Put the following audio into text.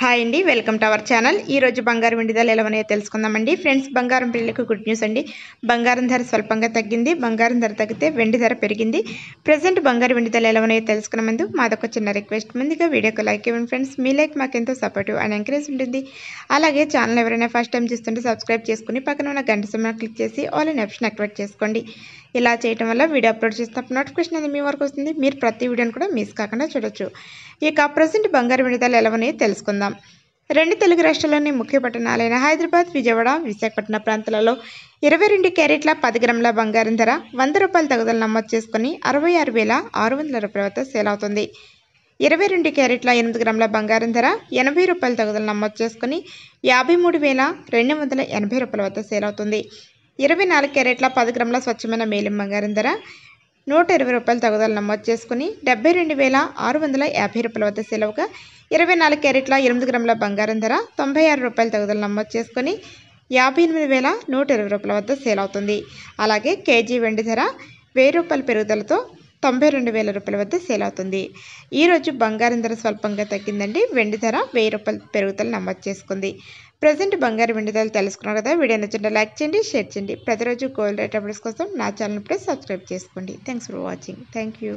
Hi అండి, welcome to our channel. ఈ రోజు బంగారం వెండి ధరలు ఎలా ఉన్నాయో తెలుసుకుందామండి. ఫ్రెండ్స్, బంగారం పెళ్లికి గుడ్ న్యూస్ అండి. బంగారం ధర స్వల్పంగా తగ్గింది. బంగారం ధర తగ్గితే వెండి ధర పెరిగింది. ప్రజెంట్ బంగారం వెండి ధరలు ఎలా ఉన్నాయో తెలుసుకునే ముందు మాదొక చిన్న రిక్వెస్ట్. ముందుగా వీడియోకి లైక్ ఇవ్వండి ఫ్రెండ్స్. మీ లైక్ మాకెంతో సపోర్టివ్ అండ్ ఎంకరేజ్ ఉంటుంది. అలాగే ఛానల్ ఎవరైనా ఫస్ట్ టైం చూస్తుంటే సబ్స్క్రైబ్ చేసుకుని పక్కన ఉన్న గంట సింబల్ క్లిక్ చేసి ఆల్ ఇన్ ఆప్షన్ యాక్టివేట్ చేసుకోండి. ఇలా చేయడం వల్ల వీడియో అప్లోడ్ చేసినప్పుడు నోటిఫికేషన్ అనేది మీ వరకు వస్తుంది. మీరు ప్రతి వీడియోని కూడా మిస్ కాకుండా చూడొచ్చు. ఇక ప్రజెంట్ బంగారం వెండి ధరలు ఎలా ఉన్నాయో తెలుసుకుందాం. రెండు తెలుగు రాష్ట్రాల్లోని ముఖ్య పట్టణాలైన హైదరాబాద్, విజయవాడ, విశాఖపట్నం ప్రాంతాలలో 22 క్యారెట్ల 10 గ్రాముల బంగారం ధర 100 రూపాయల తగ్గుదల నమోదు చేసుకుని 66,600 రూపాయల వద్ద సేల్ అవుతుంది. 22 క్యారెట్ల 8 గ్రాముల బంగారం ధర 80 రూపాయల తగ్గుదల నమోదు చేసుకుని 53,280 రూపాయల వద్ద సేల్ అవుతుంది. 24 క్యారెట్ల 10 గ్రాముల స్వచ్ఛమైన మేలిం బంగారం ధర 120 రూపాయల తగ్గుదల నమోదు చేసుకుని 72,650 రూపాయల వద్ద సేల్ అవగా 24 క్యారెట్ల 8 గ్రాముల బంగారం ధర 96 రూపాయల తగ్గుదల నమోదు చేసుకుని 58,120 రూపాయల వద్ద సేల్ అవుతుంది. అలాగే కేజీ వెండి ధర 1000 రూపాయల పెరుగుదలతో 92,000 రూపాయల వద్ద సేల్ అవుతుంది. ఈరోజు బంగారం ధర స్వల్పంగా తగ్గిందండి. వెండి ధర 1000 రూపాయల పెరుగుదల నమోదు చేసుకుంది. ప్రజెంట్ బంగారు వెండి ధరలు తెలుసుకున్నారు కదా. వీడియో నచ్చింటే లైక్ చేయండి, షేర్ చేయండి. ప్రతిరోజు గోల్డ్ రేట్ అప్డేట్స్ కోసం నా ఛానల్ ఇప్పుడే సబ్స్క్రైబ్ చేసుకోండి. Thanks for watching. Thank you.